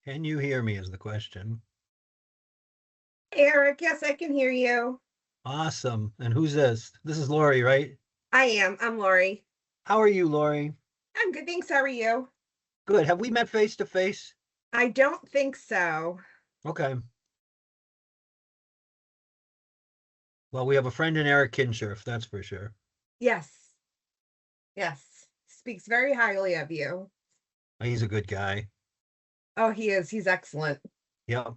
Can you hear me is the question. Eric, yes, I can hear you. Awesome. And who's this? This is Lori, right? I am. I'm Lori. How are you, Lori? I'm good, thanks. How are you? Good. Have we met face to face? I don't think so. Okay. Well, we have a friend in Eric Kinshirf, that's for sure. Yes. Yes. Speaks very highly of you. He's a good guy. Oh, he is. He's excellent. Yep.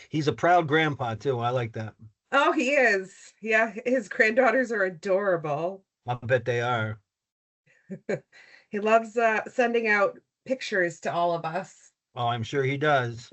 He's a proud grandpa too. I like that. Oh, he is. Yeah, his granddaughters are adorable. I bet they are. He loves sending out pictures to all of us. Oh, I'm sure he does.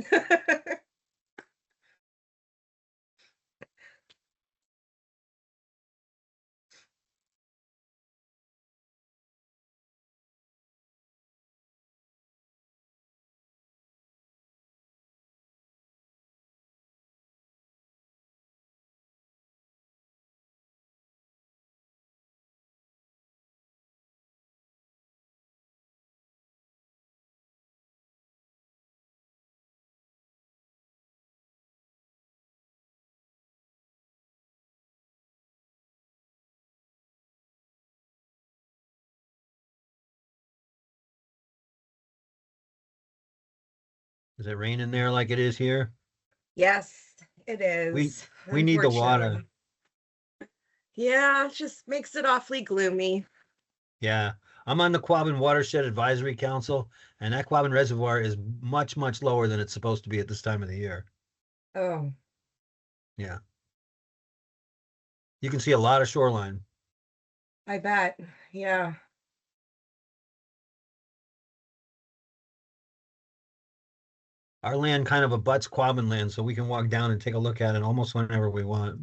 Is it raining there like it is here? Yes, it We is. we need the water. Unfortunately. Yeah, it just makes it awfully gloomy. Yeah. I'm on the Quabbin Watershed Advisory Council, and that Quabbin Reservoir is much, much lower than it's supposed to be at this time of the year. Oh, Yeah. You can see a lot of shoreline. I bet. Yeah. Our land kind of abuts Quabbin land, so we can walk down and take a look at it almost whenever we want.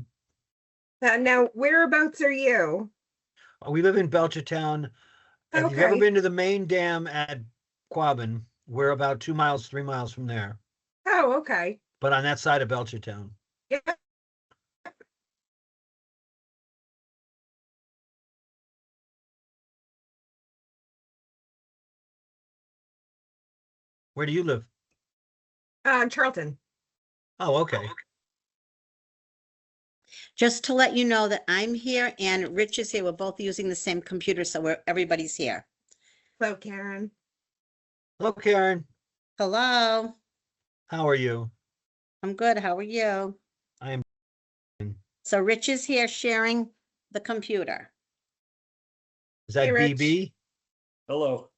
Now, whereabouts are you? We live in Belchertown. If you've ever Okay. been to the main dam at Quabbin, we're about 2 miles, 3 miles from there, Oh, okay. but on that side of Belchertown. Yeah. Where do you live? Charlton. Oh, okay. Just to let you know that I'm here and Rich is here. We're both using the same computer, so everybody's here. Hello, Karen. Hello, Karen. Hello, How are you? I'm good. How are you? I am. So Rich is here sharing the computer. Is Hey, that Rich. BB? Hello.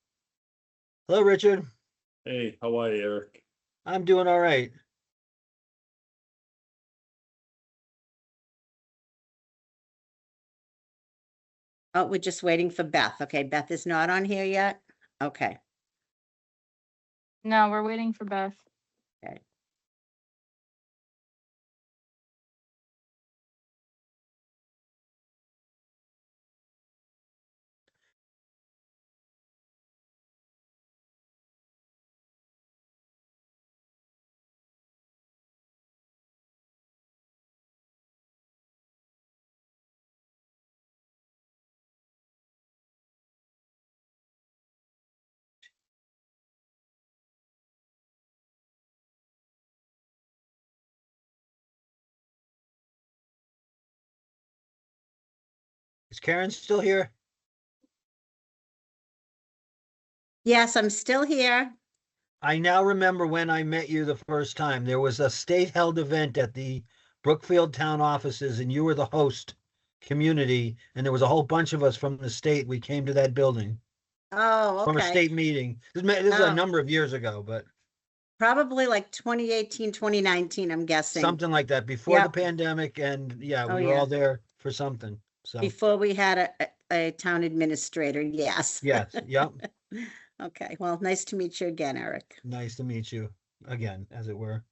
Hello, Richard. Hey, how are you, Eric? I'm doing all right. Oh, we're just waiting for Beth. Okay, Beth is not on here yet. Okay. No, we're waiting for Beth. Okay. Is Karen still here? Yes, I'm still here. I now remember when I met you the first time. There was a state-held event at the Brookfield town offices, and you were the host community, and there was a whole bunch of us from the state. We came to that building Oh, from a okay. state meeting. This is a Oh. number of years ago, but Probably like 2018, 2019, I'm guessing. something like that before the Yep. pandemic. And yeah, Oh, we were yeah. all there for something. So Before we had a town administrator, yes. yes, yep. Okay, well, nice to meet you again, Eric. Nice to meet you again, as it were.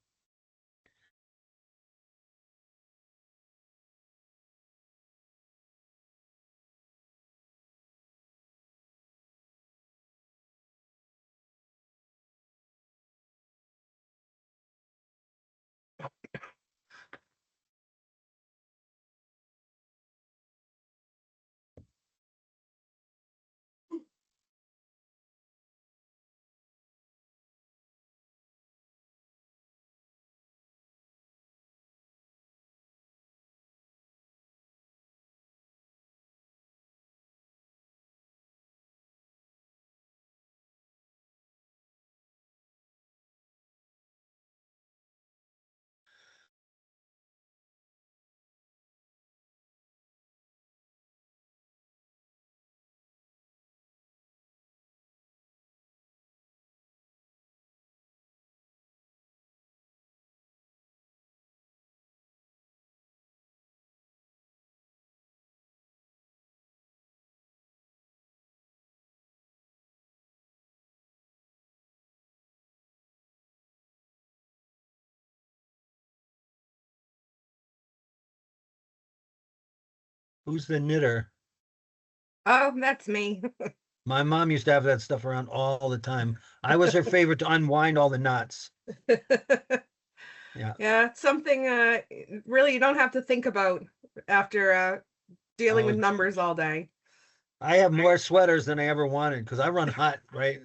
Who's the knitter? Oh, that's me. My mom used to have that stuff around all the time. I was her favorite to unwind all the knots. Yeah. Yeah, it's something really you don't have to think about after dealing with Oh, numbers all day. I have more sweaters than I ever wanted because I run hot, right?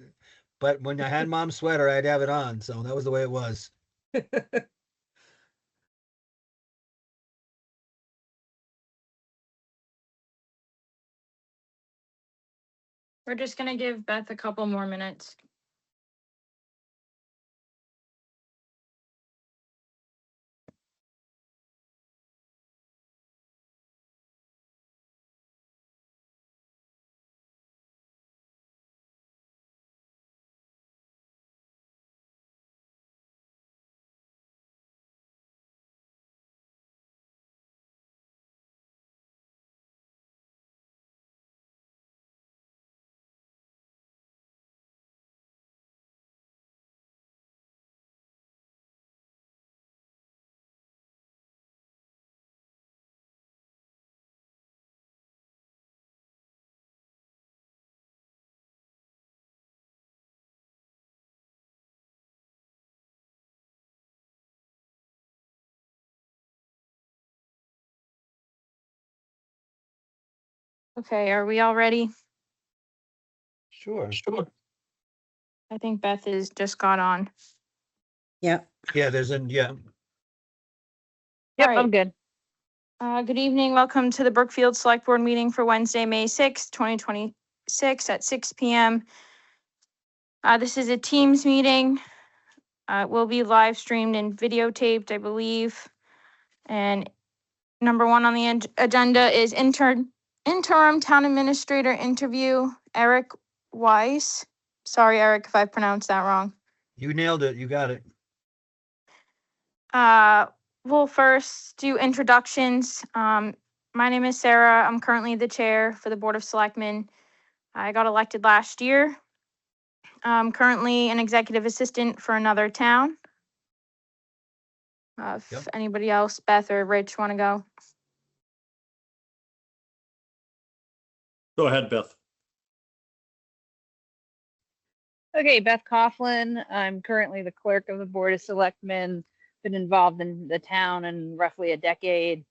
But when I had mom's sweater, I'd have it on. So that was the way it was. We're just gonna give Beth a couple more minutes. Okay, are we all ready? Sure. I think Beth is just got on. Yeah. Yeah, yeah. All Yep, right. I'm good. Good evening. Welcome to the Brookfield Select Board meeting for Wednesday, May 6th, 2026 at 6 p.m. This is a Teams meeting. It will be live streamed and videotaped, I believe. And number one on the agenda is interim town administrator interview, Eric Weiss. Sorry, Eric, if I pronounced that wrong. You nailed it. You got it. We'll first do introductions. My name is Sarah. I'm currently the chair for the Board of Selectmen. I got elected last year. I'm currently an executive assistant for another town. If Yep. anybody else, Beth or Rich, want to go? Go ahead, Beth. Okay, Beth Coughlin. I'm currently the clerk of the Board of Selectmen. Been involved in the town in roughly a decade,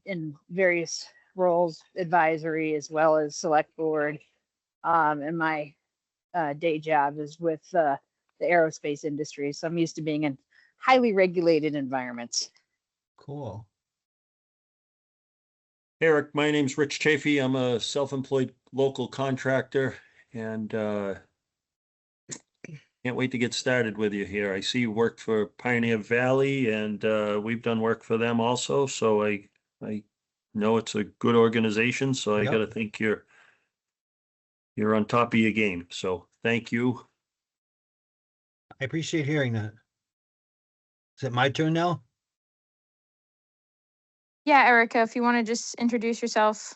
in various roles, advisory as well as select board. And my day job is with the aerospace industry, so I'm used to being in highly regulated environments. Cool. Eric, my name's Rich Chafee. I'm a self-employed local contractor and can't wait to get started with you here. I see you work for Pioneer Valley and we've done work for them also. So I know it's a good organization. So I Yep. gotta think you're on top of your game. So thank you. I appreciate hearing that. Is it my turn now? Yeah, Erica, if you want to just introduce yourself.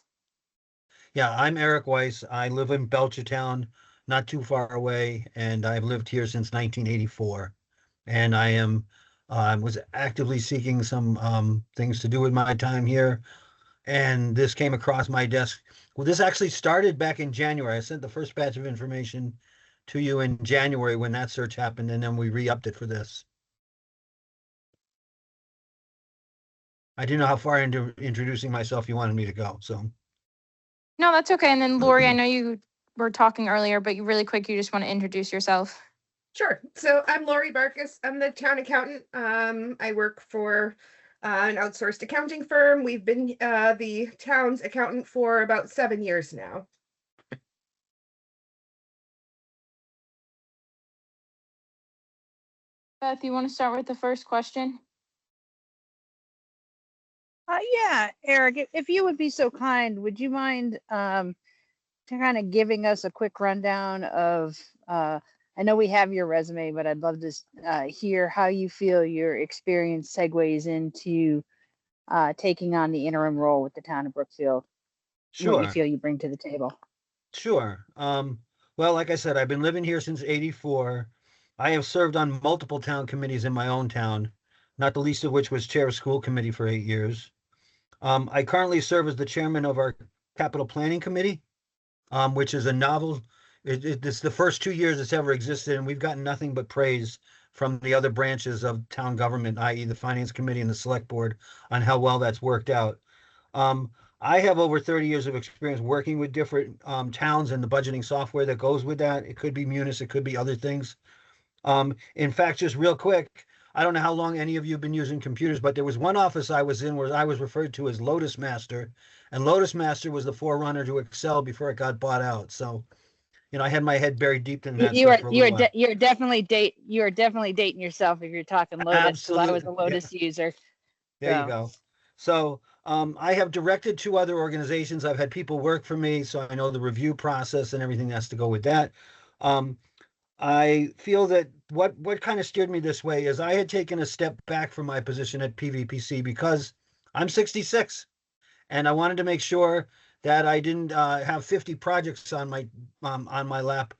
Yeah, I'm Eric Weiss. I live in Belchertown, not too far away, and I've lived here since 1984. And I was actively seeking some things to do with my time here, and this came across my desk. Well, this actually started back in January. I sent the first batch of information to you in January when that search happened, and then we re-upped it for this. I didn't know how far into introducing myself you wanted me to go, so. No, that's okay. And then Lori, I know you were talking earlier, but you really quick, you just want to introduce yourself. Sure. So I'm Lori Barkus. I'm the town accountant. I work for an outsourced accounting firm. We've been the town's accountant for about 7 years now. Beth, you want to start with the first question? Yeah, Eric, if you would be so kind, would you mind to kind of giving us a quick rundown of, I know we have your resume, but I'd love to hear how you feel your experience segues into taking on the interim role with the town of Brookfield, and what you Sure. feel you bring to the table. Sure. Well, like I said, I've been living here since '84. I have served on multiple town committees in my own town, not the least of which was chair of school committee for 8 years. I currently serve as the chairman of our capital planning committee, which is a novel. It's the first 2 years it's ever existed, and we've gotten nothing but praise from the other branches of town government, i.e. the finance committee and the select board, on how well that's worked out. Um, I have over 30 years of experience working with different towns and the budgeting software that goes with that. It could be Munis, it could be other things. In fact, just real quick, I don't know how long any of you have been using computers, but there was one office I was in where I was referred to as Lotus Master, and Lotus Master was the forerunner to Excel before it got bought out. So, I had my head buried deep in that You stuff are for a little while. you're definitely dating yourself if you're talking Lotus. 'Cause I was a Absolutely. Yeah. Lotus user. There you So- go. So I have directed two other organizations. I've had people work for me, so I know the review process and everything that has to go with that. Um, I feel that what kind of steered me this way is I had taken a step back from my position at PVPC because I'm 66 and I wanted to make sure that I didn't have 50 projects on my lap,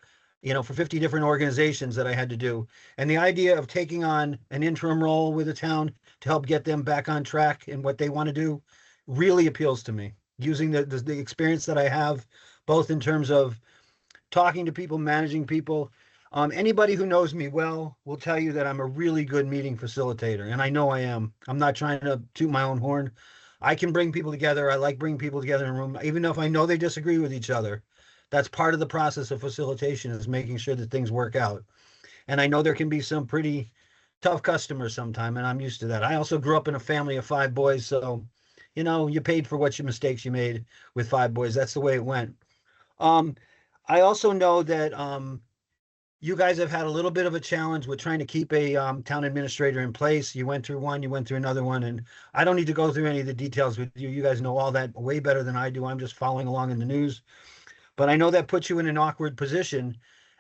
for 50 different organizations that I had to do. And the idea of taking on an interim role with a town to help get them back on track in what they want to do really appeals to me. Using the experience that I have, both in terms of talking to people, managing people. Anybody who knows me well will tell you that I'm a really good meeting facilitator, and I know I am. I'm not trying to toot my own horn. I can bring people together. I like bringing people together in a room, even if I know they disagree with each other. That's part of the process of facilitation, is making sure that things work out. And I know there can be some pretty tough customers sometime, and I'm used to that. I also grew up in a family of 5 boys, so you paid for what your mistakes you made with 5 boys. That's the way it went. I also know that you guys have had a little bit of a challenge with trying to keep a town administrator in place. You went through one, you went through another one, and I don't need to go through any of the details with you. You guys know all that way better than I do. I'm just following along in the news. But I know that puts you in an awkward position.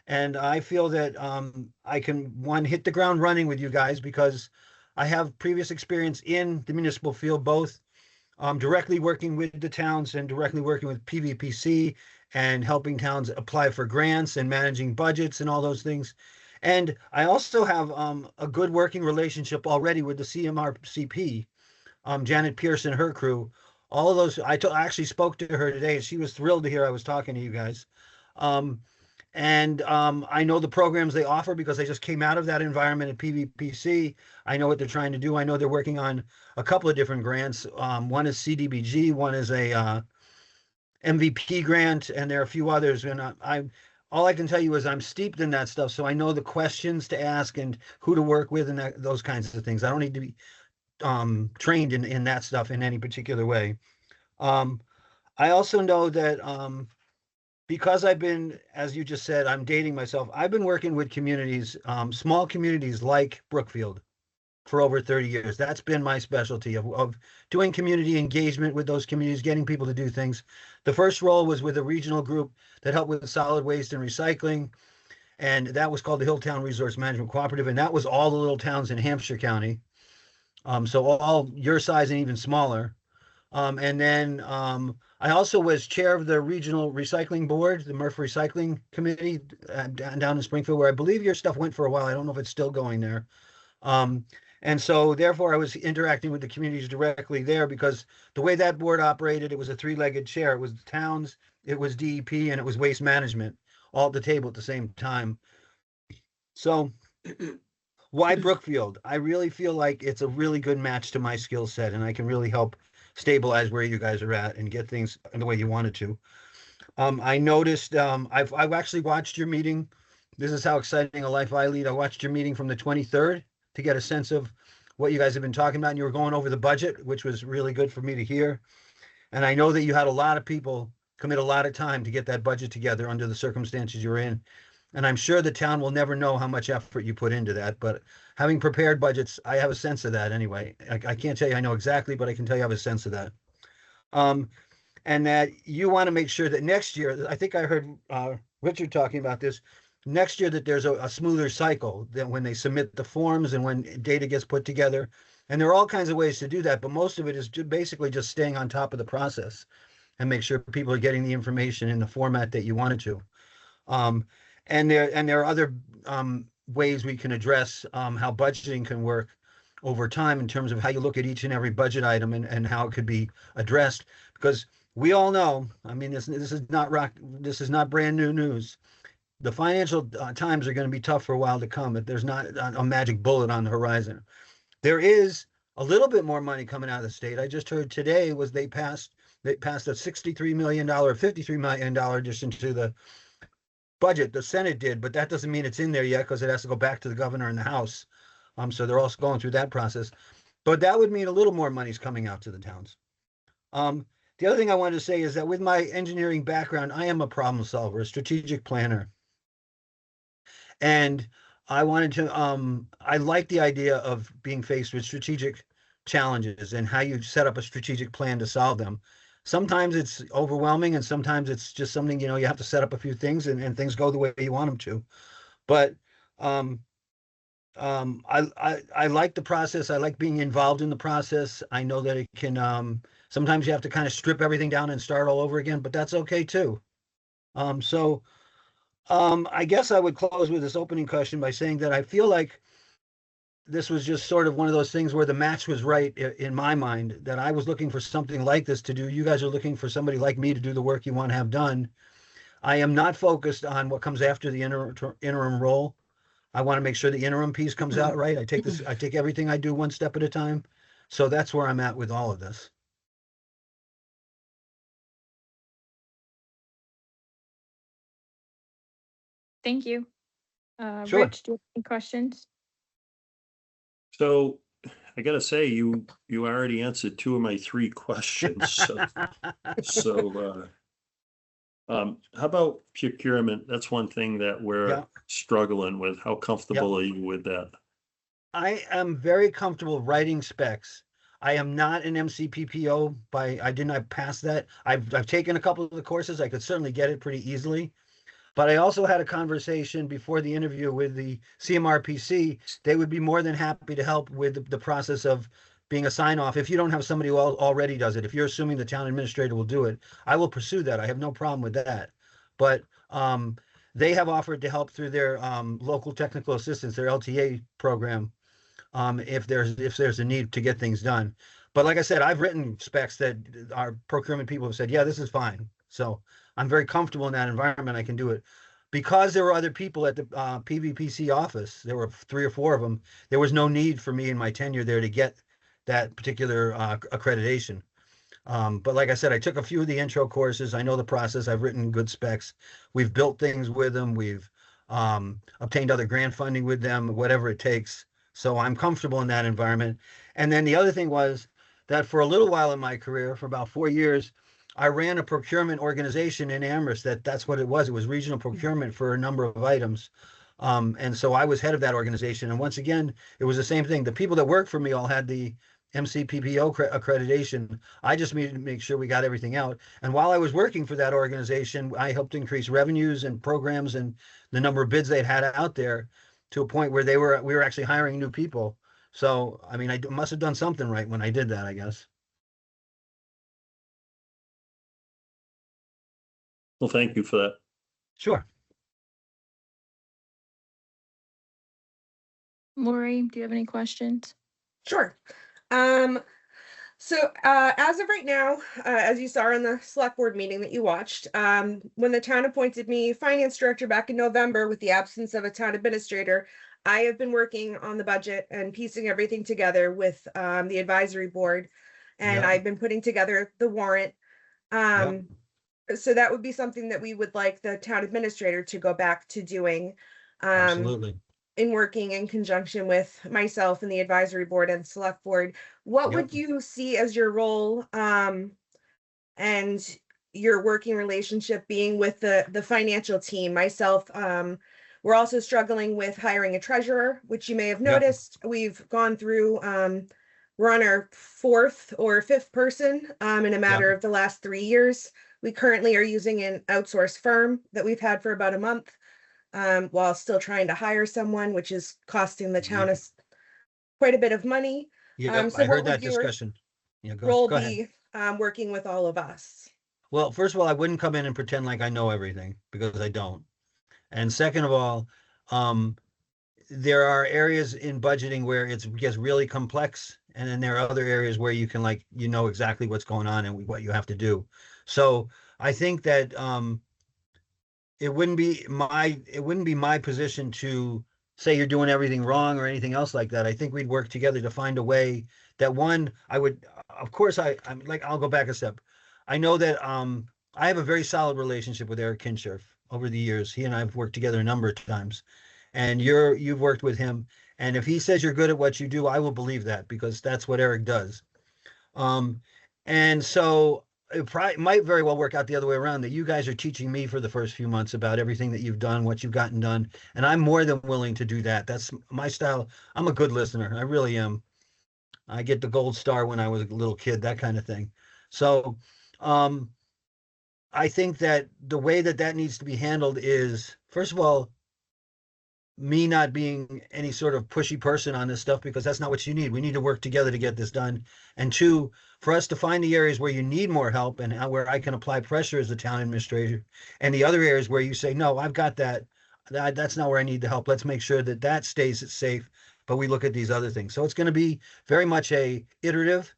And I feel that I can, one, hit the ground running with you guys because I have previous experience in the municipal field, both directly working with the towns and directly working with PVPC and helping towns apply for grants and managing budgets and all those things. And I also have a good working relationship already with the CMRCP, Janet Pierce and her crew. All of those, I actually spoke to her today, and she was thrilled to hear I was talking to you guys. I know the programs they offer because I just came out of that environment at PVPC. I know what they're trying to do. I know they're working on a couple of different grants. One is CDBG, one is a MVP grant, and there are a few others. And all I can tell you is I'm steeped in that stuff, so I know the questions to ask and who to work with and those kinds of things. I don't need to be trained in that stuff in any particular way. I also know that because I've been, as you just said, I'm dating myself. I've been working with communities, small communities like Brookfield, for over 30 years. That's been my specialty of doing community engagement with those communities, getting people to do things. The first role was with a regional group that helped with solid waste and recycling. And that was called the Hilltown Resource Management Cooperative. And that was all the little towns in Hampshire County. So all your size and even smaller. And then I also was chair of the regional recycling board, the Murph Recycling Committee down in Springfield, where I believe your stuff went for a while. I don't know if it's still going there. And so therefore I was interacting with the communities directly there because the way that board operated, it was a three-legged chair. It was the towns, it was DEP, and it was waste management all at the table at the same time. So why Brookfield? I really feel like it's a really good match to my skill set, and I can really help stabilize where you guys are at and get things the way you wanted to. I noticed I've actually watched your meeting. This is how exciting a life I lead. I watched your meeting from the 23rd to get a sense of what you guys have been talking about. And you were going over the budget, which was really good for me to hear. And I know that you had a lot of people commit a lot of time to get that budget together under the circumstances you're in. And I'm sure the town will never know how much effort you put into that. But having prepared budgets, I have a sense of that anyway. I can't tell you I know exactly, but I can tell you I have a sense of that. And that you want to make sure that next year, I think I heard Richard talking about this, next year that there's a smoother cycle, that when they submit the forms and when data gets put together. And there are all kinds of ways to do that, but most of it is basically just staying on top of the process and make sure people are getting the information in the format that you wanted to. And there are other ways we can address how budgeting can work. over time in terms of how you look at each and every budget item and how it could be addressed. Because we all know, I mean, this is not this is not brand new news. The financial times are going to be tough for a while to come. If there's not a magic bullet on the horizon, there is a little bit more money coming out of the state. I just heard today was they passed a $63 million, $53 million addition to the budget. The Senate did, but that doesn't mean it's in there yet because it has to go back to the governor and the House. So they're also going through that process. But that would mean a little more money's coming out to the towns. The other thing I wanted to say is that with my engineering background, I am a problem solver, a strategic planner. And I wanted to, I like the idea of being faced with strategic challenges and how you set up a strategic plan to solve them. Sometimes it's overwhelming and sometimes it's just something, you have to set up a few things and things go the way you want them to. But I like the process. I like being involved in the process. I know that it can, sometimes you have to kind of strip everything down and start all over again, but that's okay too. I guess I would close with this opening question by saying that I feel like this was just sort of one of those things where the match was right in my mind, that I was looking for something like this to do. You guys are looking for somebody like me to do the work you want to have done. I am not focused on what comes after the interim role. I want to make sure the interim piece comes out right. I take everything I do one step at a time. So that's where I'm at with all of this. Thank you. Sure. Rich, do you have any questions? So I gotta say, you already answered two of my three questions. So how about procurement? That's one thing that we're Yeah. struggling with. How comfortable are you with that? I am very comfortable writing specs. I am not an MCPPO I did not pass that. I've taken a couple of the courses. I could certainly get it pretty easily. But I also had a conversation before the interview with the CMRPC. They would be more than happy to help with the process of being a sign off. If you don't have somebody who already does it, if you're assuming the town administrator will do it, I will pursue that. I have no problem with that. But they have offered to help through their local technical assistance, their LTA program, if there's a need to get things done. But like I said, I've written specs that our procurement people have said, yeah, this is fine. So I'm very comfortable in that environment. I can do it. Because there were other people at the PVPC office, there were 3 or 4 of them. There was no need for me in my tenure there to get that particular accreditation. But like I said, I took a few of the intro courses. I know the process. I've written good specs. We've built things with them. We've obtained other grant funding with them, whatever it takes. So I'm comfortable in that environment. And then the other thing was that for a little while in my career, for about 4 years, I ran a procurement organization in Amherst. That's what it was. It was regional procurement for a number of items. And so I was head of that organization. And once again, it was the same thing. The people that worked for me all had the MCPPO accreditation. I just needed to make sure we got everything out. And while I was working for that organization, I helped increase revenues and programs and the number of bids they'd had out there to a point where we were actually hiring new people. So, I mean, I must have done something right when I did that, I guess. Well, thank you for that. Sure. Lori, do you have any questions? Sure. So as of right now, as you saw in the select board meeting that you watched, when the town appointed me finance director back in November with the absence of a town administrator, I have been working on the budget and piecing everything together with the advisory board, and Yeah. I've been putting together the warrant. So that would be something that we would like the town administrator to go back to doing. Absolutely. In working in conjunction with myself and the advisory board and select board, what would you see as your role and your working relationship being with the financial team? Myself, we're also struggling with hiring a treasurer, which you may have noticed. We've gone through, we're on our 4th or 5th person in a matter of the last 3 years. We currently are using an outsourced firm that we've had for about a month. While still trying to hire someone, which is costing the town quite a bit of money. Yeah, So I what heard that would your discussion. Yeah, role go ahead. be working with all of us? Well, first of all, I wouldn't come in and pretend like I know everything because I don't. And second of all, there are areas in budgeting where it gets really complex, and then there are other areas where you can like exactly what's going on and what you have to do. So I think that it wouldn't be my position to say you're doing everything wrong or anything else like that. I think we'd work together to find a way that one, I would, of course, I'm like, I'll go back a step. I know that I have a very solid relationship with Eric Kinshirf over the years. He and I have worked together a number of times, and you've worked with him. And if he says you're good at what you do, I will believe that because that's what Eric does. Um, and so it probably might very well work out the other way around, that you guys are teaching me for the first few months about everything that you've done, what you've gotten done. And I'm more than willing to do that. That's my style. I'm a good listener. I really am. I get the gold star when I was a little kid, that kind of thing. So um, I think that the way that that needs to be handled is, first of all, me not being any sort of pushy person on this stuff, because that's not what you need. We need to work together to get this done. And two, for us to find the areas where you need more help and where I can apply pressure as the town administrator, and the other areas where you say, no, I've got that. That's not where I need the help. Let's make sure that that stays safe, but we look at these other things. So it's going to be very much a iterative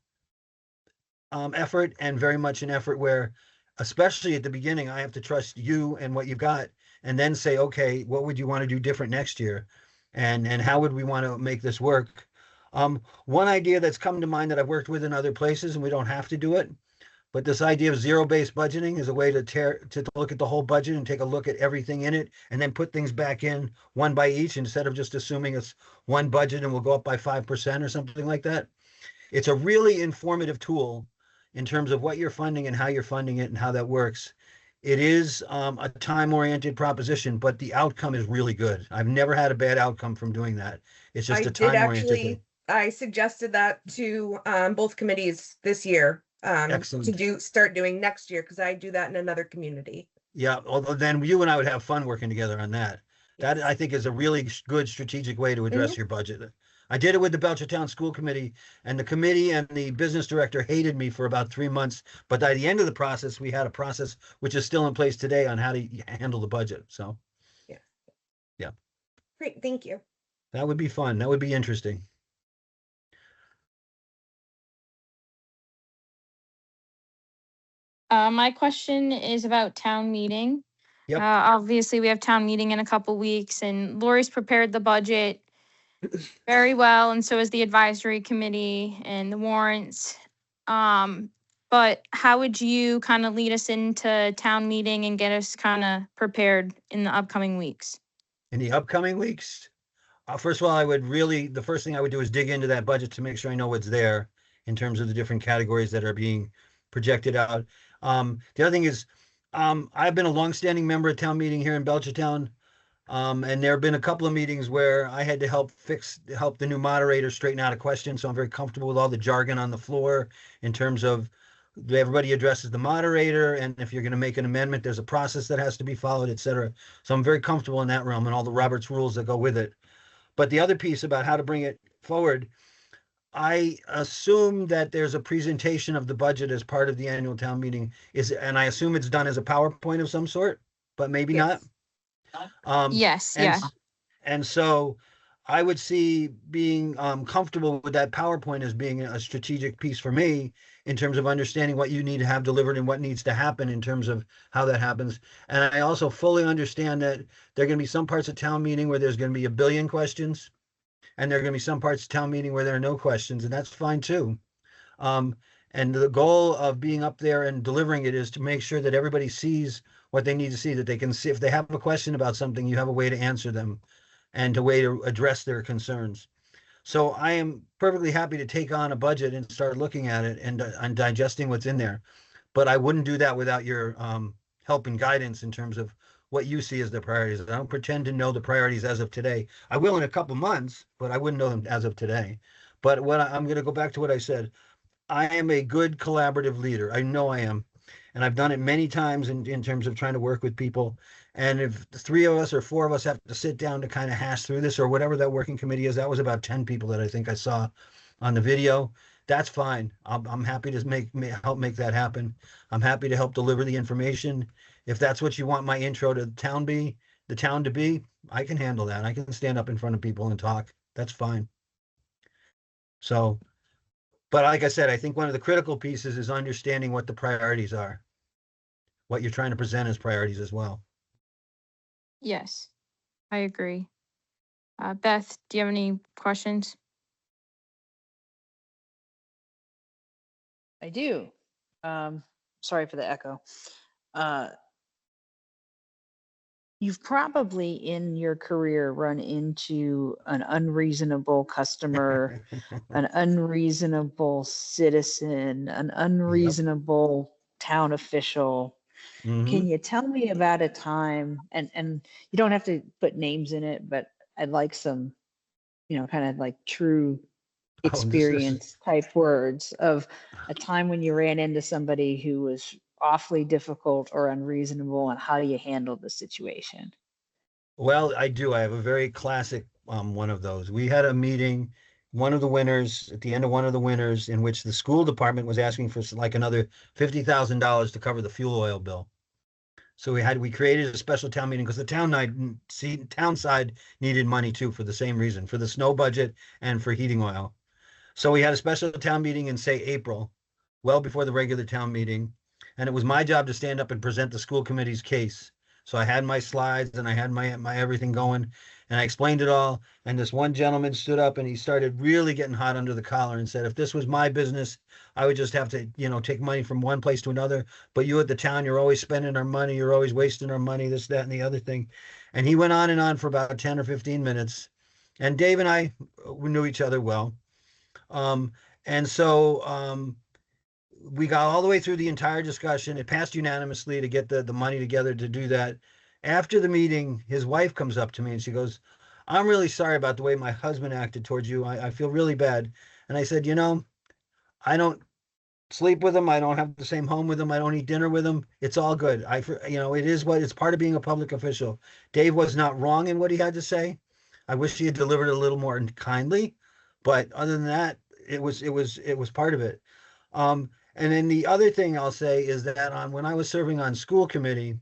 effort, and very much an effort where, especially at the beginning, I have to trust you and what you've got, and then say, okay, what would you want to do different next year? And how would we want to make this work? One idea that's come to mind that I've worked with in other places, and we don't have to do it, but this idea of zero-based budgeting is a way to look at the whole budget and take a look at everything in it, and then put things back in one by each, instead of just assuming it's one budget and we'll go up by 5% or something like that. It's a really informative tool in terms of what you're funding and how you're funding it and how that works. It is a time-oriented proposition, but the outcome is really good. I've never had a bad outcome from doing that. It's just I a did time-oriented thing. actually, I suggested that to both committees this year to Excellent. start doing next year, because I do that in another community. Yeah, although then you and I would have fun working together on that. That Yes. I think is a really good strategic way to address your budget. I did it with the Belchertown School Committee, and the committee and the business director hated me for about 3 months. But by the end of the process, we had a process which is still in place today on how to handle the budget. So Yeah. Yeah. Great, thank you. that would be fun. That would be interesting. My question is about town meeting. Yep. Obviously, we have town meeting in a couple weeks, and Lori's prepared the budget very well, and so is the advisory committee and the warrants. But how would you kind of lead us into town meeting and get us kind of prepared in the upcoming weeks? In the upcoming weeks, first of all, the first thing I would do is dig into that budget to make sure I know what's there in terms of the different categories that are being projected out. The other thing is, I've been a longstanding member of town meeting here in Belchertown. And there have been a couple of meetings where I had to help the new moderator straighten out a question. So I'm very comfortable with all the jargon on the floor in terms of everybody addresses the moderator. And if you're going to make an amendment, there's a process that has to be followed, et cetera. So I'm very comfortable in that realm and all the Robert's rules that go with it. But the other piece about how to bring it forward, I assume that there's a presentation of the budget as part of the annual town meeting, and I assume it's done as a PowerPoint of some sort, but maybe not. Yes. Yes, And, yeah. and so I would see being comfortable with that PowerPoint as being a strategic piece for me in terms of understanding what you need to have delivered and what needs to happen in terms of how that happens. And I also fully understand that there are going to be some parts of town meeting where there's going to be a billion questions, and there are going to be some parts of town meeting where there are no questions, and that's fine too. And the goal of being up there and delivering it is to make sure that everybody sees what they need to see, that they can see if they have a question about something, you have a way to answer them and a way to address their concerns. So I am perfectly happy to take on a budget and start looking at it and digesting what's in there. But I wouldn't do that without your help and guidance in terms of what you see as the priorities. I don't pretend to know the priorities as of today. I will in a couple months, but I wouldn't know them as of today. But I'm going to go back to what I said. I am a good collaborative leader. I know I am. And I've done it many times in terms of trying to work with people. And if the 3 of us or 4 of us have to sit down to kind of hash through this, or whatever that working committee is, that was about 10 people that I think I saw on the video. That's fine. I'm happy to help make that happen. I'm happy to help deliver the information. If that's what you want my intro to the town be, the town to be, I can handle that. I can stand up in front of people and talk. That's fine. So, but like I said, I think one of the critical pieces is understanding what the priorities are, what you're trying to present as priorities as well. Yes, I agree. Beth, do you have any questions? I do. Sorry for the echo. You've probably in your career run into an unreasonable customer, an unreasonable citizen, an unreasonable town official. Mhm. Can you tell me about a time, and you don't have to put names in it, but I'd like some, kind of like true Oh, this is- experience type words of a time when you ran into somebody who was awfully difficult or unreasonable and how you handled the situation. Well, I do. I have a very classic one of those. We had a meeting, one of the winners, at the end of one of the winners, in which the school department was asking for like another $50,000 to cover the fuel oil bill. So we created a special town meeting because the town side needed money too for the same reason, for the snow budget and for heating oil. So we had a special town meeting in, say, April, well before the regular town meeting. And it was my job to stand up and present the school committee's case. So I had my slides and I had my everything going and I explained it all. And this one gentleman stood up and he started really getting hot under the collar and said, if this was my business, I would just have to, take money from one place to another. But you at the town, you're always spending our money. You're always wasting our money, this, that, and the other thing. And he went on and on for about 10 or 15 minutes. And Dave and I, we knew each other well. And so we got all the way through the entire discussion. It passed unanimously to get the money together to do that. After the meeting, his wife comes up to me and she goes, I'm really sorry about the way my husband acted towards you. I feel really bad. And I said, I don't sleep with him. I don't have the same home with him. I don't eat dinner with him. It's all good. It is what it's part of being a public official. Dave was not wrong in what he had to say. I wish he had delivered it a little more kindly, but other than that, it was part of it. And then the other thing I'll say is that when I was serving on school committee,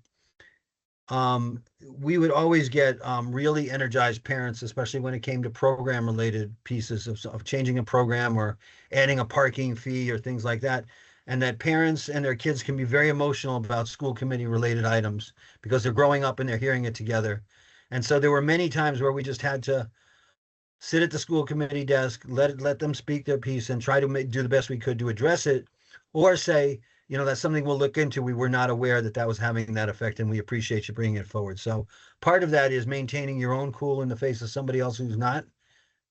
we would always get really energized parents, especially when it came to program related pieces of changing a program or adding a parking fee or things like that. And that parents and their kids can be very emotional about school committee related items because they're growing up and they're hearing it together. And so there were many times where we just had to sit at the school committee desk, let them speak their piece and try to do the best we could to address it, or say, that's something we'll look into. We were not aware that was having that effect, and we appreciate you bringing it forward. So part of that is maintaining your own cool in the face of somebody else who's not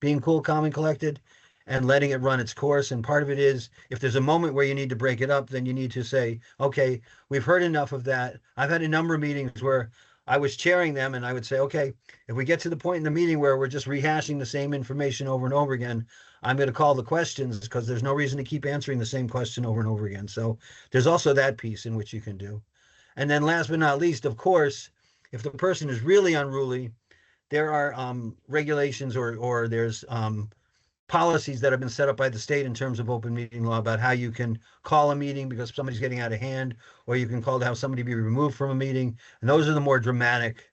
being cool, calm, and collected, and letting it run its course. And part of it is, if there's a moment where you need to break it up, then you need to say, okay, we've heard enough of that. I've had a number of meetings where I was chairing them and I would say, okay, if we get to the point in the meeting where we're just rehashing the same information over and over again, I'm going to call the questions because there's no reason to keep answering the same question over and over again. So there's also that piece in which you can do. And then last but not least, of course, if the person is really unruly, there are regulations or there's policies that have been set up by the state in terms of open meeting law about how you can call a meeting because somebody's getting out of hand, or you can call to have somebody be removed from a meeting. And those are the more dramatic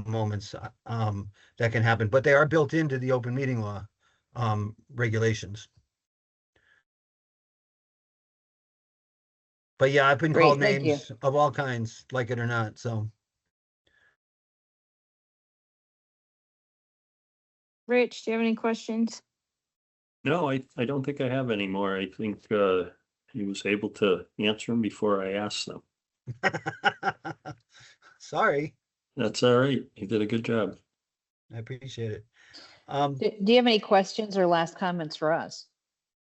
moments that can happen, but they are built into the open meeting law regulations. But yeah, I've been Great, called thank you. names of all kinds, like it or not. So Rich, do you have any questions? No, I don't think I have any more. I think he was able to answer them before I asked them. sorry, That's all right. You did a good job. I appreciate it. Do you have any questions or last comments for us?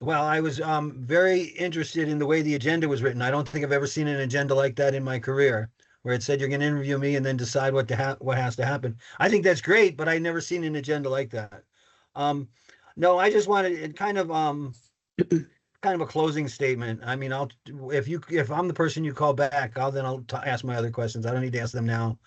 Well, I was very interested in the way the agenda was written. I don't think I've ever seen an agenda like that in my career, where it said you're going to interview me and then decide what has to happen. I think that's great, but I've never seen an agenda like that. No, I just wanted kind of a closing statement. I mean, if I'm the person you call back, I'll ask my other questions. I don't need to ask them now.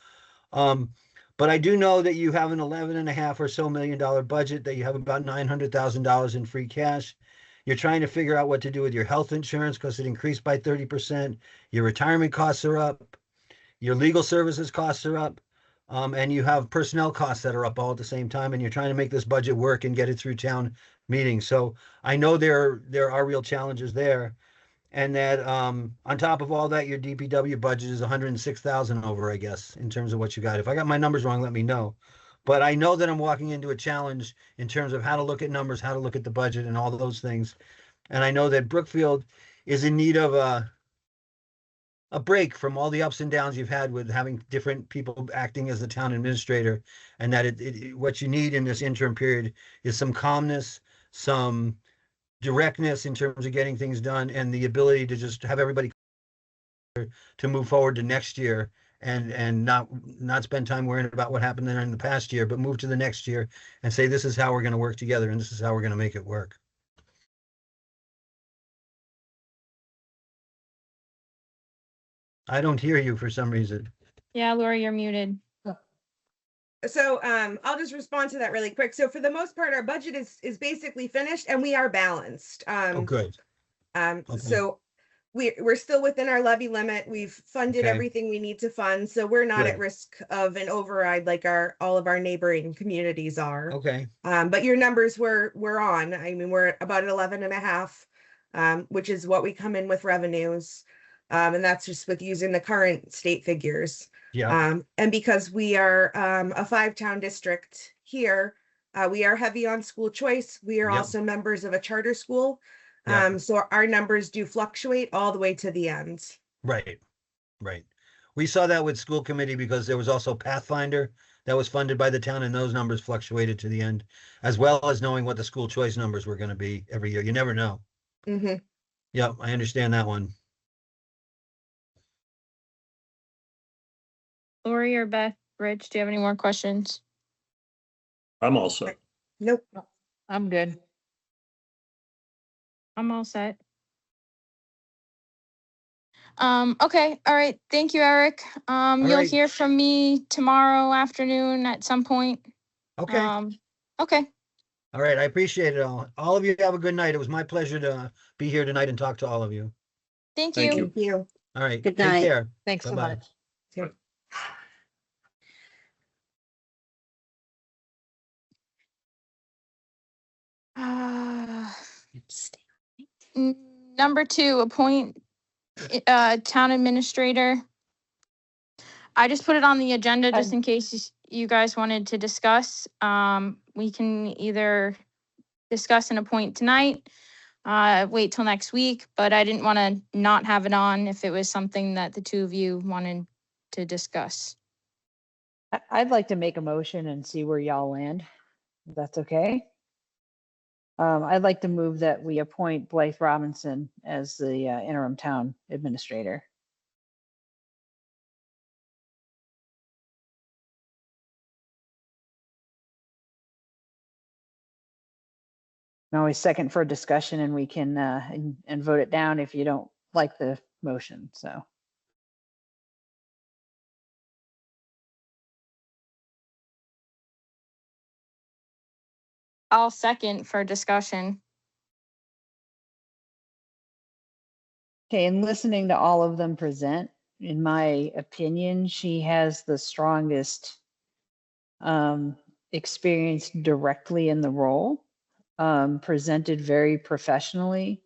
But I do know that you have an $11.5 million or so budget, that you have about $900,000 in free cash. You're trying to figure out what to do with your health insurance because it increased by 30%. Your retirement costs are up. Your legal services costs are up. And you have personnel costs that are up all at the same time, and you're trying to make this budget work and get it through town meetings. So I know there are real challenges there. And that on top of all that, your DPW budget is 106,000 over, I guess, in terms of what you got. If I got my numbers wrong, let me know. But I know that I'm walking into a challenge in terms of how to look at numbers, how to look at the budget, and all those things. And I know that Brookfield is in need of a break from all the ups and downs you've had with having different people acting as the town administrator, and that what you need in this interim period is some calmness, some directness in terms of getting things done, and the ability to just have everybody to move forward to next year, and not spend time worrying about what happened in the past year, but move to the next year and say, this is how we're going to work together, and this is how we're going to make it work. I don't hear you for some reason. Yeah, Lori, you're muted. So I'll just respond to that really quick. So for the most part, our budget is basically finished and we are balanced. Oh, good. Okay. So we're still within our levy limit. We've funded Okay. everything we need to fund. So we're not at Good. risk of an override like all of our neighboring communities are. Okay. But your numbers we're on. I mean, we're at about 11 and a half, which is what we come in with revenues. And that's just with using the current state figures. Yeah. And because we are a 5-town district here, we are heavy on school choice. We are Yep. also members of a charter school. Yeah. So our numbers do fluctuate all the way to the end. Right. Right. We saw that with school committee because there was also Pathfinder that was funded by the town, and those numbers fluctuated to the end, as well as knowing what the school choice numbers were going to be every year. You never know. Mm-hmm. Yep, I understand that one. Lori or Beth, Rich, do you have any more questions? I'm all set. Nope. I'm good. I'm all set. Okay, all right. Thank you, Eric. You'll right. hear from me tomorrow afternoon at some point. Okay. Okay. All right. I appreciate it all. All of you have a good night. It was my pleasure to be here tonight and talk to all of you. Thank Thank you. you. Thank you. All right. Good Take night. care. Thanks so Bye-bye. much. Number 2, appoint town administrator. I just put it on the agenda just in case you guys wanted to discuss. We can either discuss and appoint tonight, wait till next week, but I didn't want to not have it on if it was something that the two of you wanted to discuss. I'd like to make a motion and see where y'all land. If that's okay. I'd like to move that we appoint Blythe Robinson as the interim town administrator. I'm always second for a discussion, and we can and vote it down if you don't like the motion. So I'll second for discussion. okay, and listening to all of them present, in my opinion, she has the strongest experience directly in the role, presented very professionally.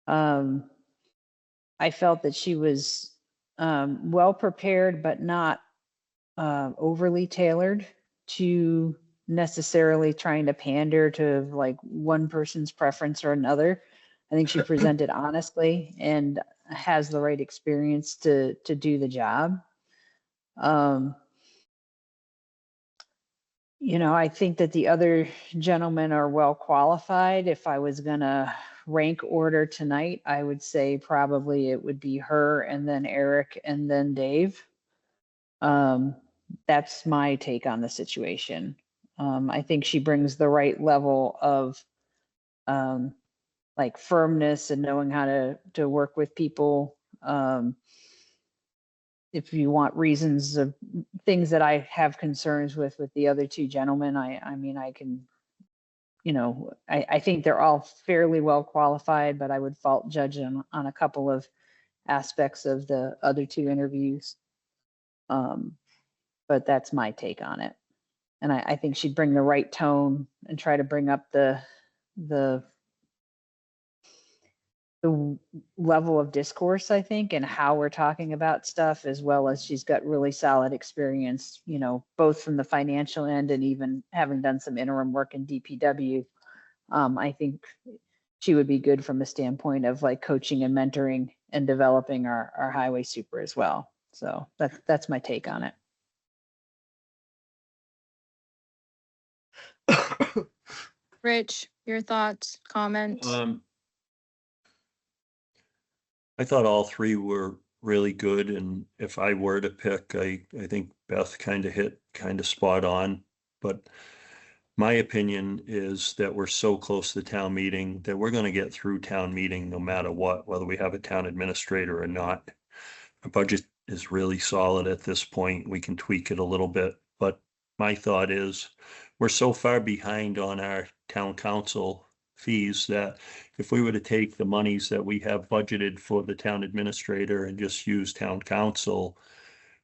I felt that she was well prepared, but not overly tailored to necessarily trying to pander to like one person's preference or another. I think she presented honestly and has the right experience to do the job. You know, I think that the other gentlemen are well qualified. If I was gonna rank order tonight, I would say probably it would be her and then Eric and then Dave. That's my take on the situation. I think she brings the right level of like firmness and knowing how to work with people. If you want reasons of things that I have concerns with the other two gentlemen, I mean, I can, you know, I think they're all fairly well qualified, but I would fault judge them on a couple of aspects of the other two interviews. But but that's my take on it. And I think she'd bring the right tone and try to bring up the level of discourse, I think, and how we're talking about stuff, as well as she's got really solid experience, you know, both from the financial end and even having done some interim work in DPW. I think she would be good from a standpoint of like coaching and mentoring and developing our highway super as well. So that's my take on it. Rich, your thoughts, comments? I thought all three were really good, and if I were to pick, I think Beth kind of hit kind of spot on. But my opinion is that we're so close to town meeting that we're going to get through town meeting no matter what, whether we have a town administrator or not. Our budget is really solid at this point. We can tweak it a little bit, but my thought is we're so far behind on our town council fees that if we were to take the monies that we have budgeted for the town administrator and just use town council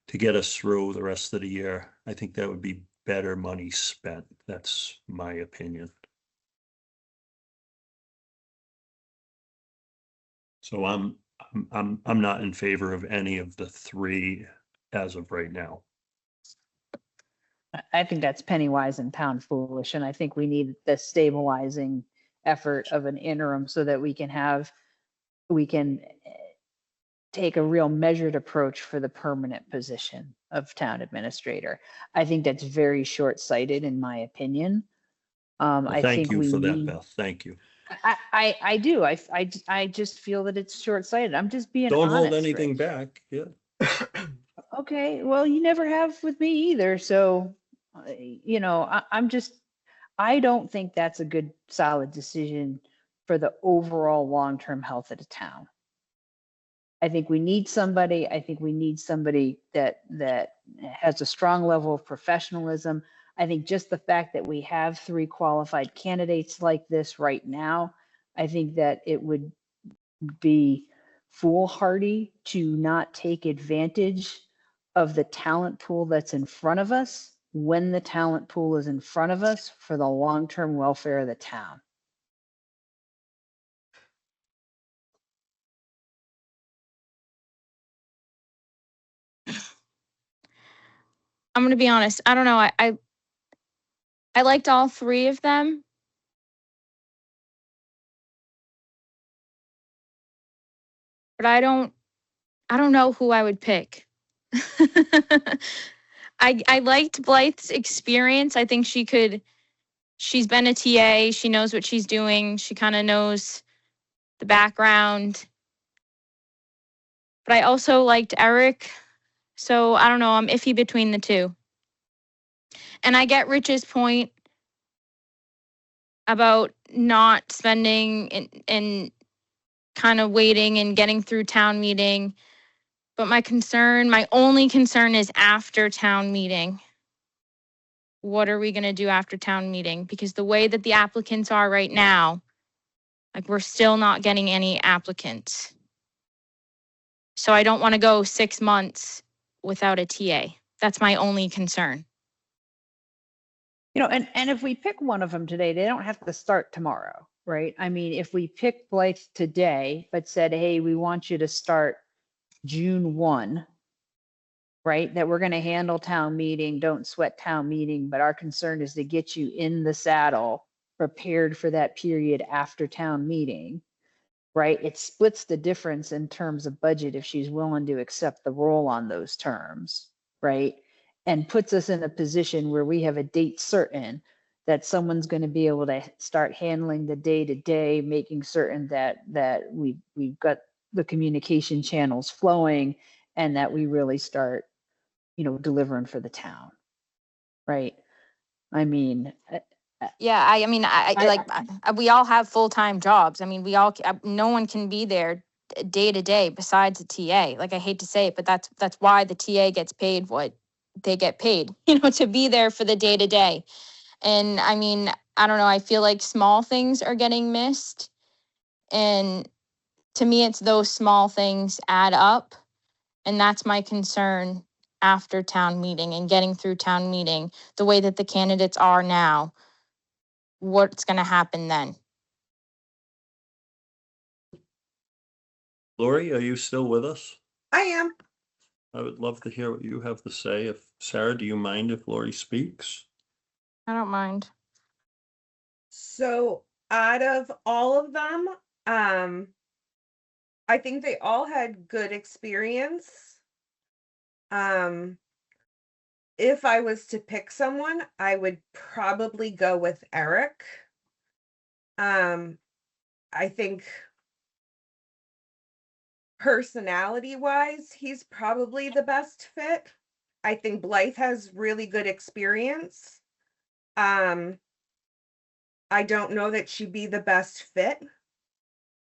to get us through the rest of the year, I think that would be better money spent. That's my opinion. So I'm not in favor of any of the three as of right now. I think that's penny wise and pound foolish. And I think we need the stabilizing effort of an interim so that we can take a real measured approach for the permanent position of town administrator. I think that's very short-sighted in my opinion. Well, I thank think you we for that, need, Beth. Thank you. I do. I just feel that it's short-sighted. I'm just being Don't hold honest, anything Rich. back. Yeah. Okay, well, you never have with me either. So, you know, I don't think that's a good solid decision for the overall long-term health of the town. I think we need somebody that has a strong level of professionalism. I think just the fact that we have 3 qualified candidates like this right now, I think that it would be foolhardy to not take advantage of the talent pool that's in front of us when the talent pool is in front of us for the long-term welfare of the town. I'm gonna be honest. I don't know. I liked all 3 of them. But I don't know who I would pick. I liked Blythe's experience. I think she's been a TA. She knows what she's doing. She kind of knows the background. But I also liked Eric. So I don't know. I'm iffy between the two. And I get Rich's point about not spending and kind of waiting and getting through town meeting. But my only concern is after town meeting. What are we going to do after town meeting? Because the way that the applicants are right now, like we're still not getting any applicants. So I don't want to go 6 months without a TA. That's my only concern. You know, and if we pick one of them today, they don't have to start tomorrow, right? I mean, if we pick Blythe today, but said, hey, we want you to start June 1, right? That we're going to handle town meeting, don't sweat town meeting, but our concern is to get you in the saddle, prepared for that period after town meeting, right? It splits the difference in terms of budget if she's willing to accept the role on those terms, right? And puts us in a position where we have a date certain that someone's going to be able to start handling the day-to-day, making certain that we've got the communication channels flowing and that we really start, you know, delivering for the town, right? I mean, Yeah, I mean, we all have full-time jobs. I mean, no one can be there day to day besides a TA. Like, I hate to say it, but that's why the TA gets paid what they get paid, you know, to be there for the day to day. And I mean, I don't know, I feel like small things are getting missed. And to me, it's those small things add up. And that's my concern after town meeting and getting through town meeting the way that the candidates are now, what's going to happen then? Lori, are you still with us? I am. I would love to hear what you have to say. If Sarah, do you mind if Lori speaks? I don't mind. So out of all of them, I think they all had good experience. If I was to pick someone, I would probably go with Eric. I think personality wise, he's probably the best fit. I think Blythe has really good experience. I don't know that she'd be the best fit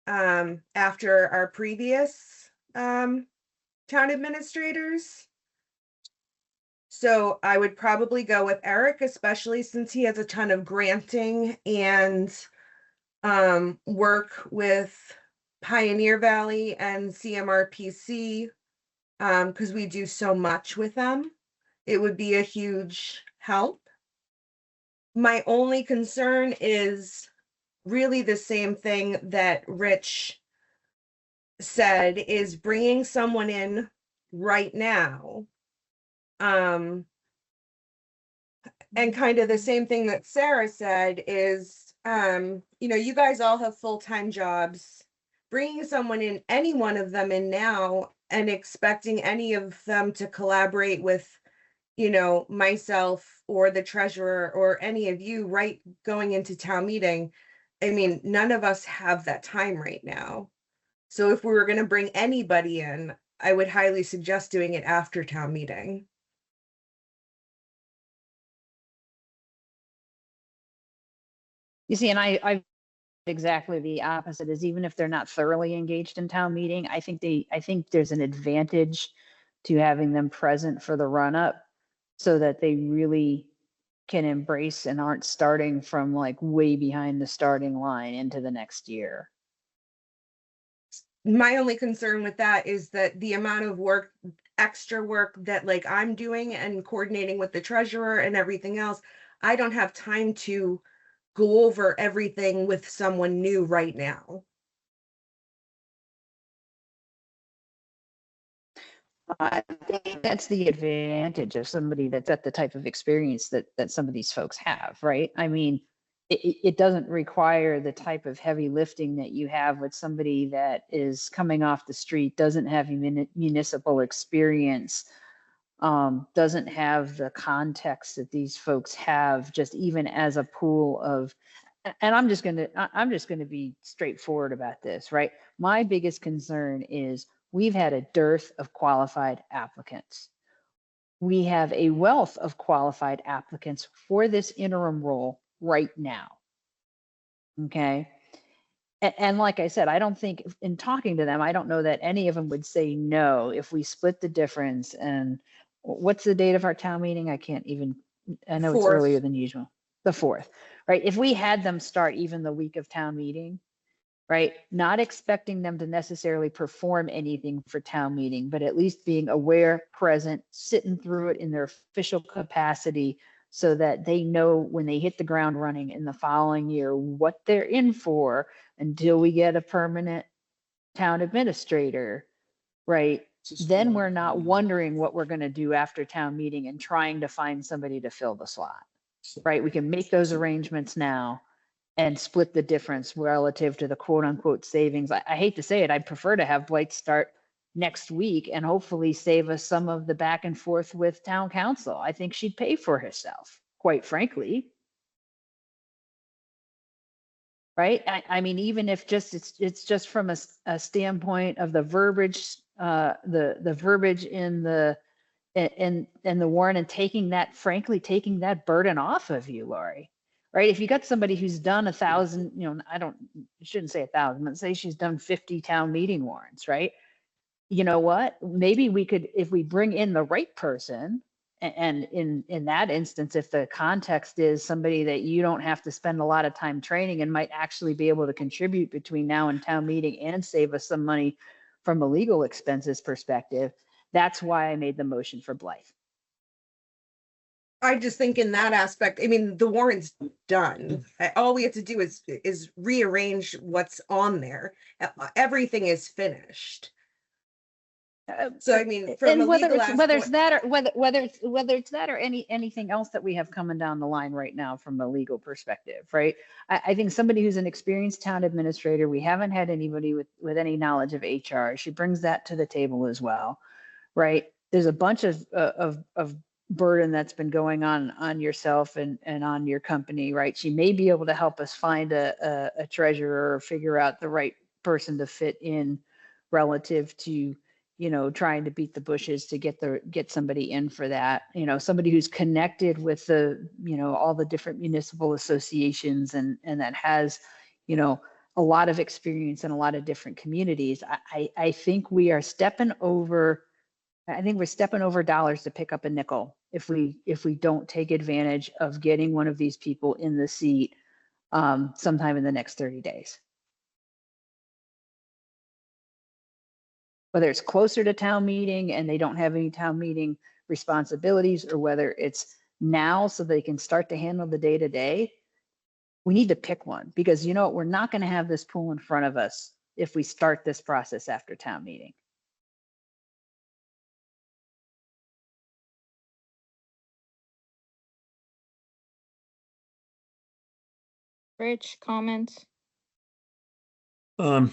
after our previous town administrators. So I would probably go with Eric, especially since he has a ton of granting and work with Pioneer Valley and CMRPC, because we do so much with them. It would be a huge help. My only concern is really the same thing that Rich said, is bringing someone in right now. And kind of the same thing that Sarah said is, you guys all have full-time jobs. Bringing someone in, any one of them in now, and expecting any of them to collaborate with, myself or the treasurer or any of you right going into town meeting. I mean, none of us have that time right now. So if we were going to bring anybody in, I would highly suggest doing it after town meeting. You see, and I exactly the opposite is, even if they're not thoroughly engaged in town meeting, I think there's an advantage to having them present for the run up so that they really can embrace and aren't starting from like way behind the starting line into the next year. My only concern with that is that the amount of work, extra work that like I'm doing and coordinating with the treasurer and everything else, I don't have time to go over everything with someone new right now. I think that's the advantage of somebody that's at the type of experience that some of these folks have, right? I mean, it doesn't require the type of heavy lifting that you have with somebody that is coming off the street, doesn't have municipal experience, doesn't have the context that these folks have, just even as a pool of. And I'm just gonna be straightforward about this, right? My biggest concern is we've had a dearth of qualified applicants. We have a wealth of qualified applicants for this interim role right now. Okay. And like I said, I don't think, in talking to them, I don't know that any of them would say no if we split the difference. And what's the date of our town meeting? I know it's 4th. earlier than usual, the 4th, right? If we had them start even the week of town meeting, right? Not expecting them to necessarily perform anything for town meeting, but at least being aware, present, sitting through it in their official capacity so that they know when they hit the ground running in the following year what they're in for until we get a permanent town administrator, right? Then we're not wondering what we're going to do after town meeting and trying to find somebody to fill the slot, right? We can make those arrangements now and split the difference relative to the quote unquote savings. I hate to say it, I'd prefer to have Blake start next week and hopefully save us some of the back and forth with town council. I think she'd pay for herself, quite frankly. Right? I mean, even if just it's just from a standpoint of the verbiage, the verbiage in the warrant, and taking that burden off of you, Lori. Right? If you got somebody who's done 1,000, shouldn't say 1,000, but say she's done 50 town meeting warrants, right? You know what? Maybe we could, if we bring in the right person, and in that instance, if the context is somebody that you don't have to spend a lot of time training and might actually be able to contribute between now and town meeting and save us some money from a legal expenses perspective, That's why I made the motion for Blythe. I just think in that aspect, I mean, the warrant's done. All we have to do is rearrange what's on there. Everything is finished. So I mean, from And a whether legal it's whether it's aspect, that or whether it's that or anything else that we have coming down the line right now from a legal perspective, right? I think somebody who's an experienced town administrator, we haven't had anybody with any knowledge of HR. She brings that to the table as well, right? There's a bunch of burden that's been going on yourself and on your company, right? She may be able to help us find a treasurer or figure out the right person to fit in relative to, you know, trying to beat the bushes to get somebody in for that, you know, somebody who's connected with the, you know, all the different municipal associations and that has, you know, a lot of experience in a lot of different communities. I think we are stepping over. I think we're stepping over dollars to pick up a nickel if we don't take advantage of getting one of these people in the seat sometime in the next 30 days. Whether it's closer to town meeting and they don't have any town meeting responsibilities, or whether it's now so they can start to handle the day to day, we need to pick one, because you know what, we're not going to have this pool in front of us if we start this process after town meeting. Rich, comments? I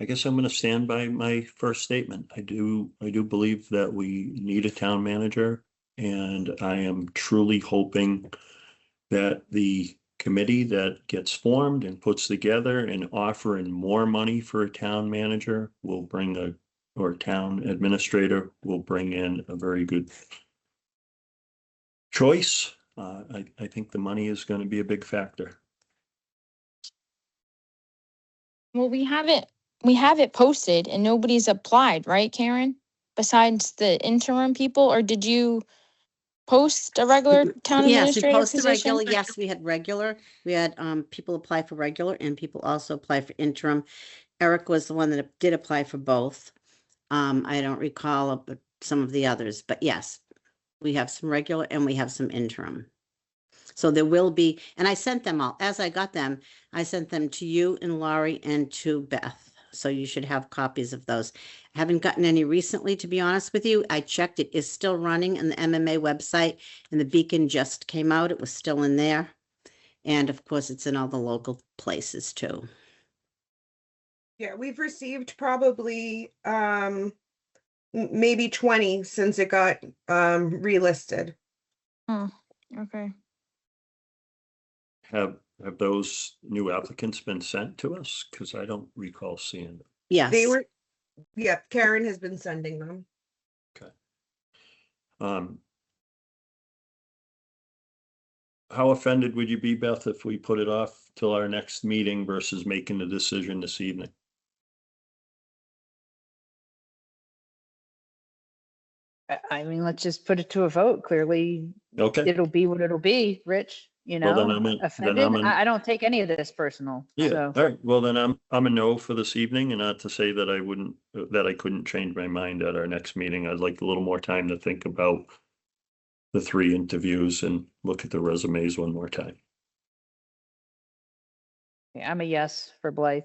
guess I'm going to stand by my first statement. I do believe that we need a town manager, and I am truly hoping that the committee that gets formed and puts together and offering more money for a town manager will bring or town administrator will bring in a very good choice. I think the money is going to be a big factor. Well, we have it posted and nobody's applied, right, Karen? Besides the interim people, or did you post a regular town Yes, we administrator posted regular. position? Yes, we had regular. We had people apply for regular and people also apply for interim. Eric was the one that did apply for both. I don't recall some of the others, but yes, we have some regular and we have some interim. So there will be, and I sent them all, as I got them, I sent them to you and Laurie and to Beth. So you should have copies of those. I haven't gotten any recently, to be honest with you. I checked, it is still running in the MMA website, and the Beacon just came out. It was still in there. And of course, it's in all the local places too. yeah, we've received probably maybe 20 since it got relisted. Okay. Have those new applicants been sent to us? Because I don't recall seeing them. Yes. They were, yeah, Karen has been sending them. Okay. How offended would you be, Beth, if we put it off till our next meeting versus making the decision this evening? I mean, let's just put it to a vote. Clearly, Okay. it'll be what it'll be, Rich. You Well, know, then I'm in- then offended. I'm in- I don't take any of this personal. Yeah, So all right. Well, then I'm a no for this evening, and not to say that I couldn't change my mind at our next meeting. I'd like a little more time to think about the 3 interviews and look at the resumes one more time. yeah, I'm a yes for Blythe.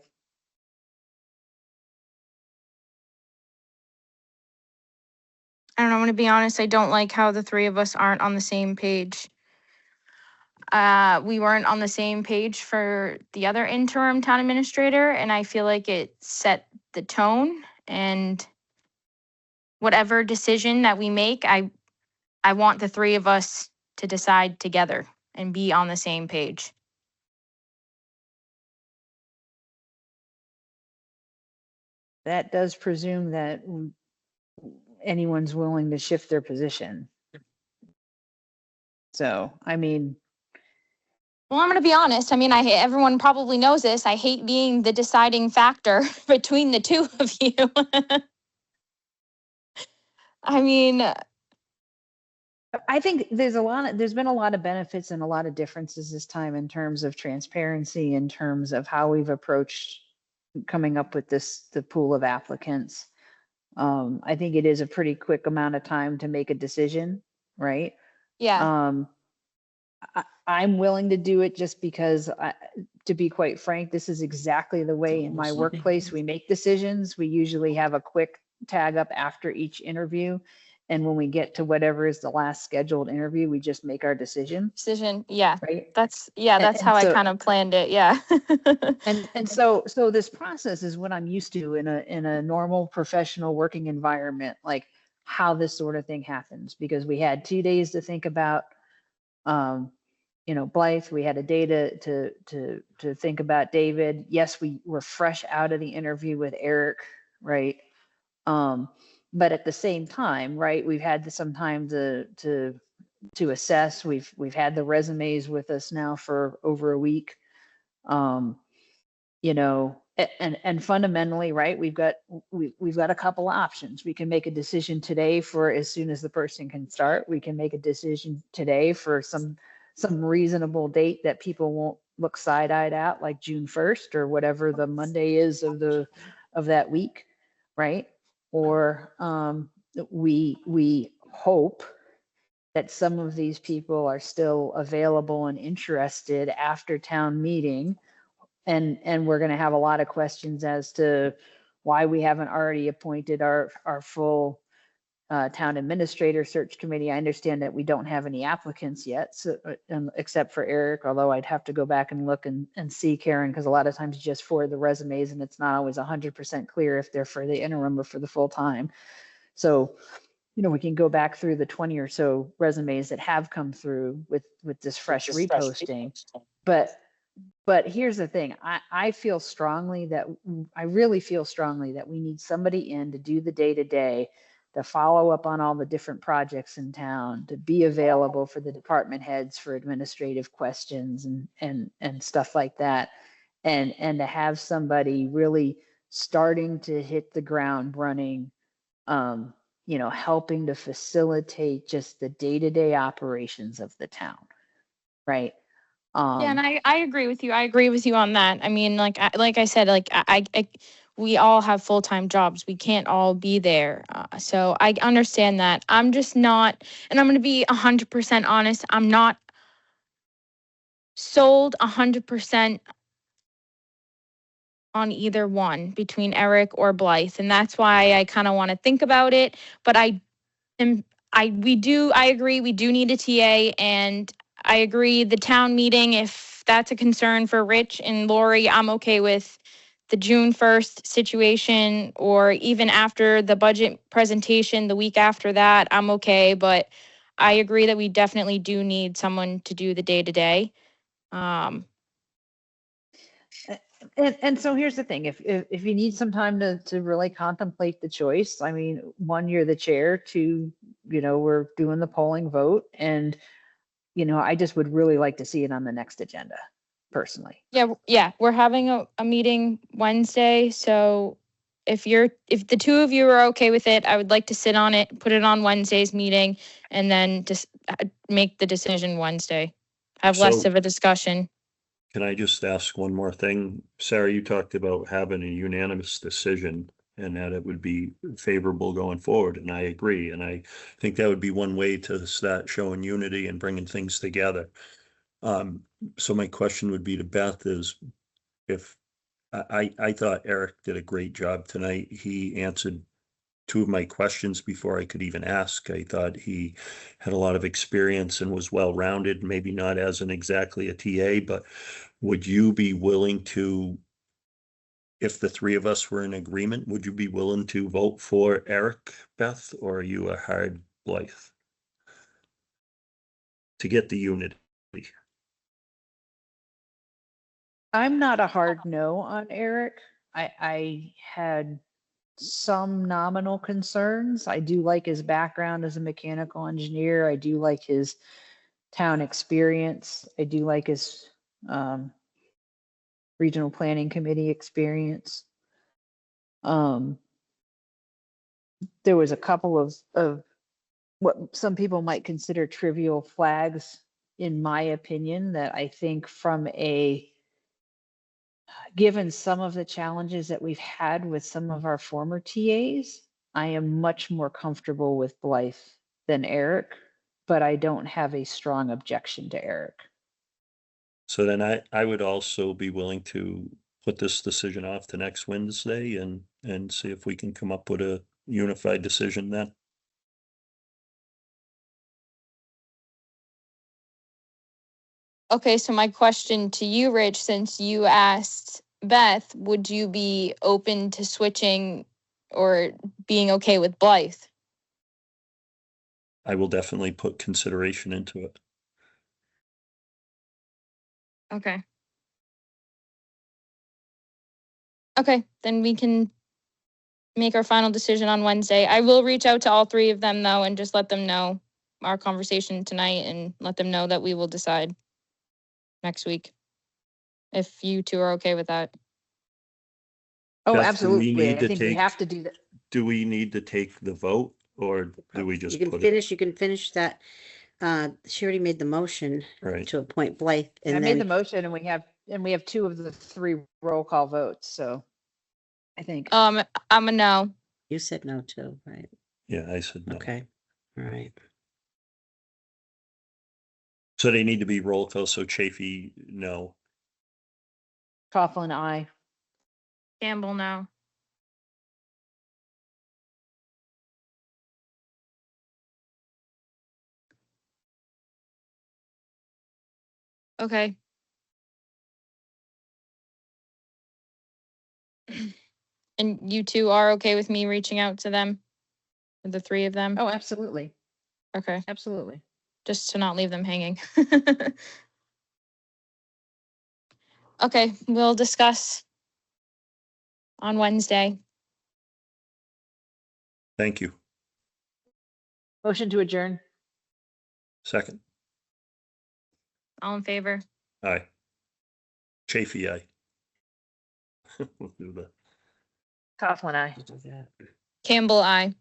I don't know, I'm gonna be honest, I don't like how the three of us aren't on the same page. We weren't on the same page for the other interim town administrator, and I feel like it set the tone, and whatever decision that we make, I want the three of us to decide together and be on the same page. That does presume that anyone's willing to shift their position. So, I mean, Well, I'm gonna be honest. I mean, everyone probably knows this. I hate being the deciding factor between the two of you. I mean, I think there's been a lot of benefits and a lot of differences this time in terms of transparency, in terms of how we've approached coming up with the pool of applicants. I think it is a pretty quick amount of time to make a decision, right? Yeah. I'm willing to do it just because, to be quite frank, this is exactly the way in my workplace we make decisions. We usually have a quick tag up after each interview. And when we get to whatever is the last scheduled interview, we just make our decision, Yeah. right? That's And how I so- kind of planned it. Yeah. And so this process is what I'm used to in a normal professional working environment, like how this sort of thing happens, because we had 2 days to think about, Blythe. We had a day to think about David. Yes, we were fresh out of the interview with Eric, right? But at the same time, right, we've had some time to assess. We've had the resumes with us now for over a week. And fundamentally, right, we've got a couple of options. We can make a decision today for as soon as the person can start. We can make a decision today for some reasonable date that people won't look side-eyed at, like June 1st or whatever the Monday is of that week, right? Or we hope that some of these people are still available and interested after town meeting. And we're going to have a lot of questions as to why we haven't already appointed our full town administrator search committee. I understand that we don't have any applicants yet, so, except for Eric, although I'd have to go back and look and see, Karen, because a lot of times you just forward the resumes and it's not always 100% clear if they're for the interim or for the full time. So, we can go back through the 20 or so resumes that have come through with this fresh reposting. But here's the thing. I feel strongly that I really feel strongly that we need somebody in to do the day-to-day, to follow up on all the different projects in town, to be available for the department heads for administrative questions and stuff like that. And to have somebody really starting to hit the ground running, helping to facilitate just the day-to-day operations of the town. Right. Yeah, and I agree with you. I agree with you on that. I mean, like I said, like we all have full-time jobs. We can't all be there. So I understand that. I'm just not, and I'm going to be 100% honest. I'm not sold 100% on either one between Eric or Blythe, and that's why I kind of want to think about it. But I agree. We do need a TA, and I agree the town meeting, if that's a concern for Rich and Lori, I'm okay with the June 1st situation, or even after the budget presentation, the week after that, I'm okay. But I agree that we definitely do need someone to do the day-to-day. And so here's the thing, if you need some time to really contemplate the choice, I mean, one, you're the chair, two, we're doing the polling vote, and I just would really like to see it on the next agenda, personally. Yeah, we're having a meeting Wednesday, so if the two of you are okay with it, I would like to sit on it, put it on Wednesday's meeting, and then just make the decision Wednesday. Have less So- of a discussion. Can I just ask one more thing? Sarah, you talked about having a unanimous decision and that it would be favorable going forward, and I agree. And I think that would be one way to start showing unity and bringing things together. So my question would be to Beth is, if I thought Eric did a great job tonight. He answered two of my questions before I could even ask. I thought he had a lot of experience and was well-rounded, maybe not as an exactly a TA, but would you be willing to, if the three of us were in agreement, would you be willing to vote for Eric, Beth, or are you a hard Blythe? To get the unity. I'm not a hard no on Eric. I had some nominal concerns. I do like his background as a mechanical engineer. I do like his town experience. I do like his regional planning committee experience. There was a couple of what some people might consider trivial flags, in my opinion, that I think from a given some of the challenges that we've had with some of our former TAs, I am much more comfortable with Blythe than Eric, but I don't have a strong objection to Eric. So then I would also be willing to put this decision off to next Wednesday and see if we can come up with a unified decision then. Okay, so my question to you, Rich, since you asked Beth, would you be open to switching or being okay with Blythe? I will definitely put consideration into it. Okay. Okay, then we can make our final decision on Wednesday. I will reach out to all three of them though and just let them know our conversation tonight and let them know that we will decide next week. If you two are okay with that. Oh, Beth, do we absolutely. need I to think we take- have to do that. Do we need to take the vote or do we just You can put it? finish, you can finish that. She already made the motion Right. to appoint Blythe I and made the then motion and we have two of the three roll call votes, so I think. I'm a no. you said no too, right? Yeah, I said no. Okay, all right. So they need to be roll call. So Chafee, no. Coughlin, aye. Campbell, no. Okay. And you two are okay with me reaching out to them? The three of them? Oh, absolutely. Okay, Absolutely. just to not leave them hanging. Okay, we'll discuss on Wednesday. Thank you. Motion to adjourn. Second. All in favor? Aye. Chafee, aye. We'll do that. Coughlin, aye. We'll do that. Campbell, aye.